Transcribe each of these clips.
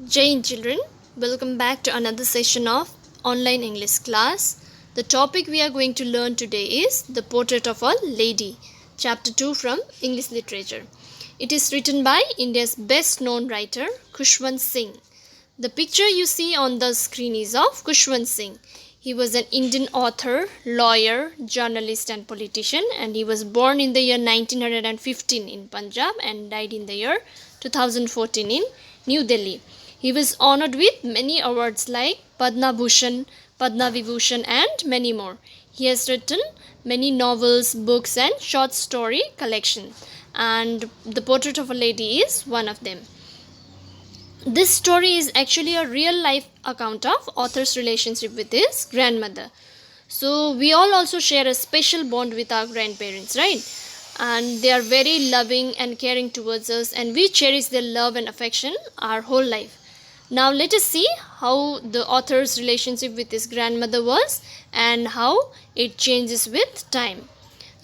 Jai children, welcome back to another session of online English class. The topic we are going to learn today is The Portrait of a Lady, chapter 2 from English Literature. It is written by India's best known writer Khushwant Singh. The picture you see on the screen is of Khushwant Singh. He was an Indian author, lawyer, journalist and politician, and he was born in the year 1915 in Punjab and died in the year 2014 in New Delhi. He was honored with many awards like Padma Bhushan, Padma Vibhushan and many more. He has written many novels, books and short story collections, and The Portrait of a Lady is one of them. This story is actually a real life account of author's relationship with his grandmother. So we all also share a special bond with our grandparents, right? And they are very loving and caring towards us, and we cherish their love and affection our whole life. Now let us see how the author's relationship with his grandmother was and how it changes with time.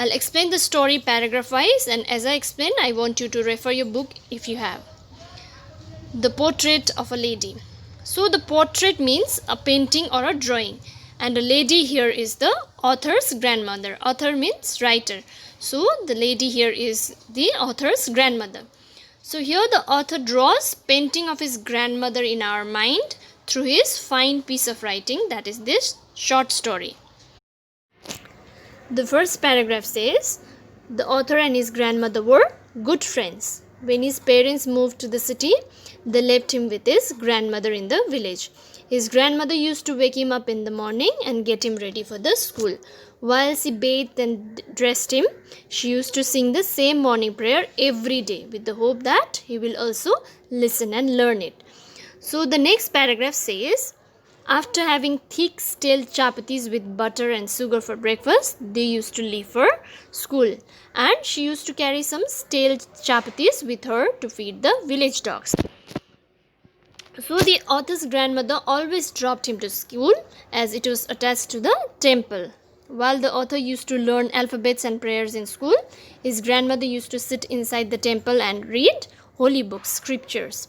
I'll explain the story paragraph wise, and as I explain, I want you to refer your book if you have. The Portrait of a Lady. So the portrait means a painting or a drawing, and a lady here is the author's grandmother. Author means writer. So the lady here is the author's grandmother. So here the author draws painting of his grandmother in our mind through his fine piece of writing, that is this short story. The first paragraph says, the author and his grandmother were good friends. When his parents moved to the city, they left him with his grandmother in the village. His grandmother used to wake him up in the morning and get him ready for the school. While she bathed and dressed him, she used to sing the same morning prayer every day with the hope that he will also listen and learn it. So the next paragraph says, after having thick stale chapatis with butter and sugar for breakfast, they used to leave for school, and she used to carry some stale chapatis with her to feed the village dogs. So the author's grandmother always dropped him to school as it was attached to the temple. While the author used to learn alphabets and prayers in school, his grandmother used to sit inside the temple and read holy books, scriptures.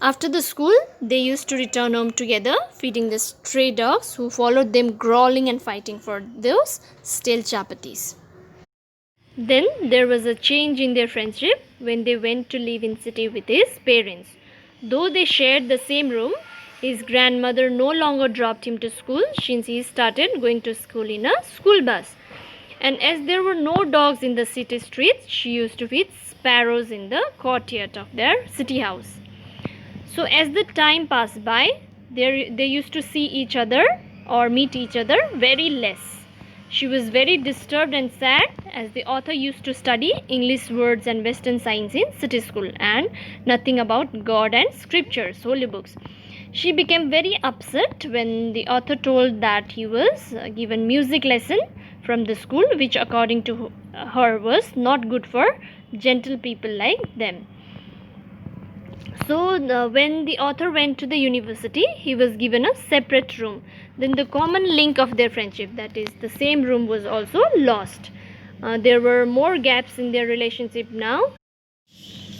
After the school, they used to return home together, feeding the stray dogs who followed them growling and fighting for those stale chapatis. Then there was a change in their friendship when they went to live in city with his parents. Though they shared the same room, his grandmother no longer dropped him to school since he started going to school in a school bus. And as there were no dogs in the city streets, she used to feed sparrows in the courtyard of their city house. So as the time passed by, they used to see each other or meet each other very less. She was very disturbed and sad as the author used to study English words and Western science in city school and nothing about God and scriptures, holy books. She became very upset when the author told that he was given music lesson from the school, which according to her was not good for gentle people like them. So when the author went to the university, he was given a separate room. Then the common link of their friendship, that is the same room, was also lost. There were more gaps in their relationship now,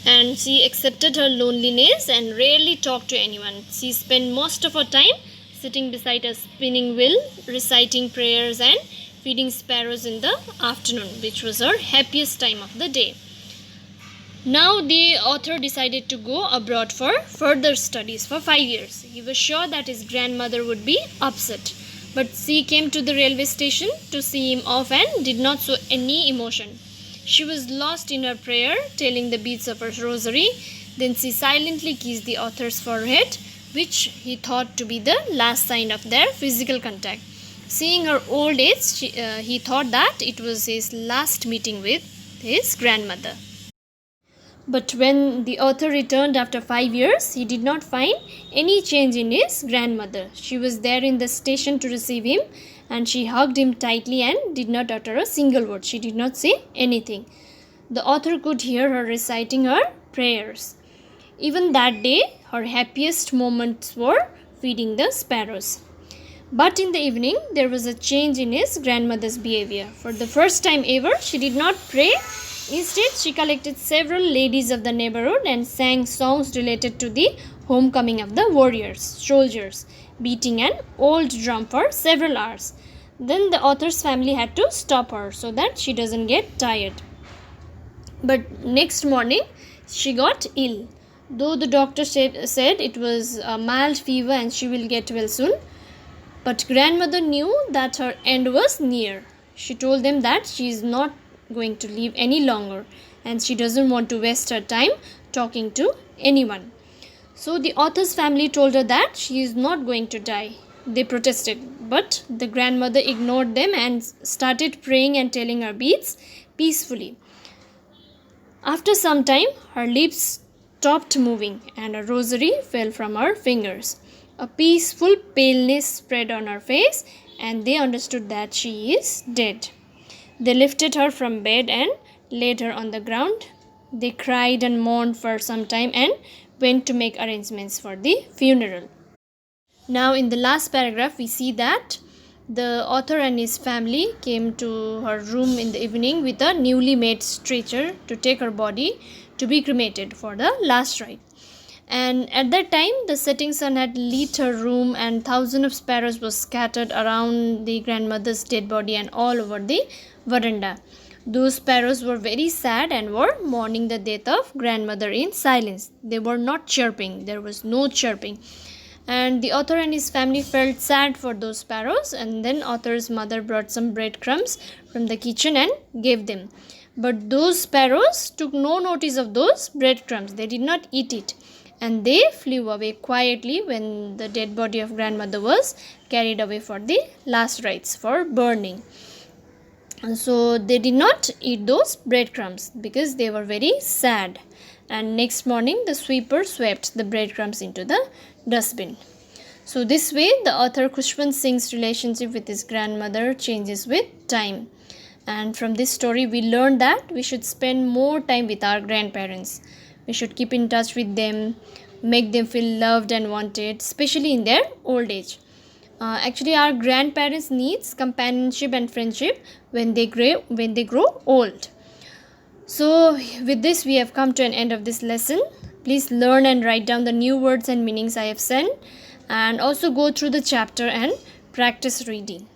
and she accepted her loneliness and rarely talked to anyone. She spent most of her time sitting beside a spinning wheel, reciting prayers and feeding sparrows in the afternoon, which was her happiest time of the day. Now the author decided to go abroad for further studies for 5 years. He was sure that his grandmother would be upset, but she came to the railway station to see him off and did not show any emotion. She was lost in her prayer, telling the beads of her rosary. Then she silently kissed the author's forehead, which he thought to be the last sign of their physical contact. Seeing her old age, he thought that it was his last meeting with his grandmother. But when the author returned after 5 years, he did not find any change in his grandmother. She was there in the station to receive him, and she hugged him tightly and did not utter a single word. She did not say anything. The author could hear her reciting her prayers. Even that day, her happiest moments were feeding the sparrows. But in the evening, there was a change in his grandmother's behavior. For the first time ever, she did not pray. Instead, she collected several ladies of the neighborhood and sang songs related to the homecoming of the warriors, soldiers, beating an old drum for several hours. Then the author's family had to stop her so that she doesn't get tired. But next morning, she got ill. Though the doctor said it was a mild fever and she will get well soon, but grandmother knew that her end was near. She told them that she is not going to live any longer and she doesn't want to waste her time talking to anyone. So the author's family told her that she is not going to die. They protested, but the grandmother ignored them and started praying and telling her beads peacefully. After some time, her lips stopped moving and a rosary fell from her fingers. A peaceful paleness spread on her face, and they understood that she is dead. They lifted her from bed and laid her on the ground. They cried and mourned for some time and went to make arrangements for the funeral. Now, in the last paragraph, we see that the author and his family came to her room in the evening with a newly made stretcher to take her body to be cremated for the last rite. And at that time, the setting sun had lit her room and thousands of sparrows were scattered around the grandmother's dead body and all over the veranda. Those sparrows were very sad and were mourning the death of grandmother in silence. They were not chirping. There was no chirping. And the author and his family felt sad for those sparrows, and then author's mother brought some breadcrumbs from the kitchen and gave them. But those sparrows took no notice of those breadcrumbs. They did not eat it, and they flew away quietly when the dead body of grandmother was carried away for the last rites for burning. And so they did not eat those breadcrumbs because they were very sad. And next morning the sweeper swept the breadcrumbs into the dustbin. So this way the author Khushwant Singh's relationship with his grandmother changes with time. And from this story we learned that we should spend more time with our grandparents. We should keep in touch with them, make them feel loved and wanted, especially in their old age. Actually, our grandparents needs companionship and friendship when they grow old. So with this we have come to an end of this lesson. Please learn and write down the new words and meanings I have said, and also go through the chapter and practice reading.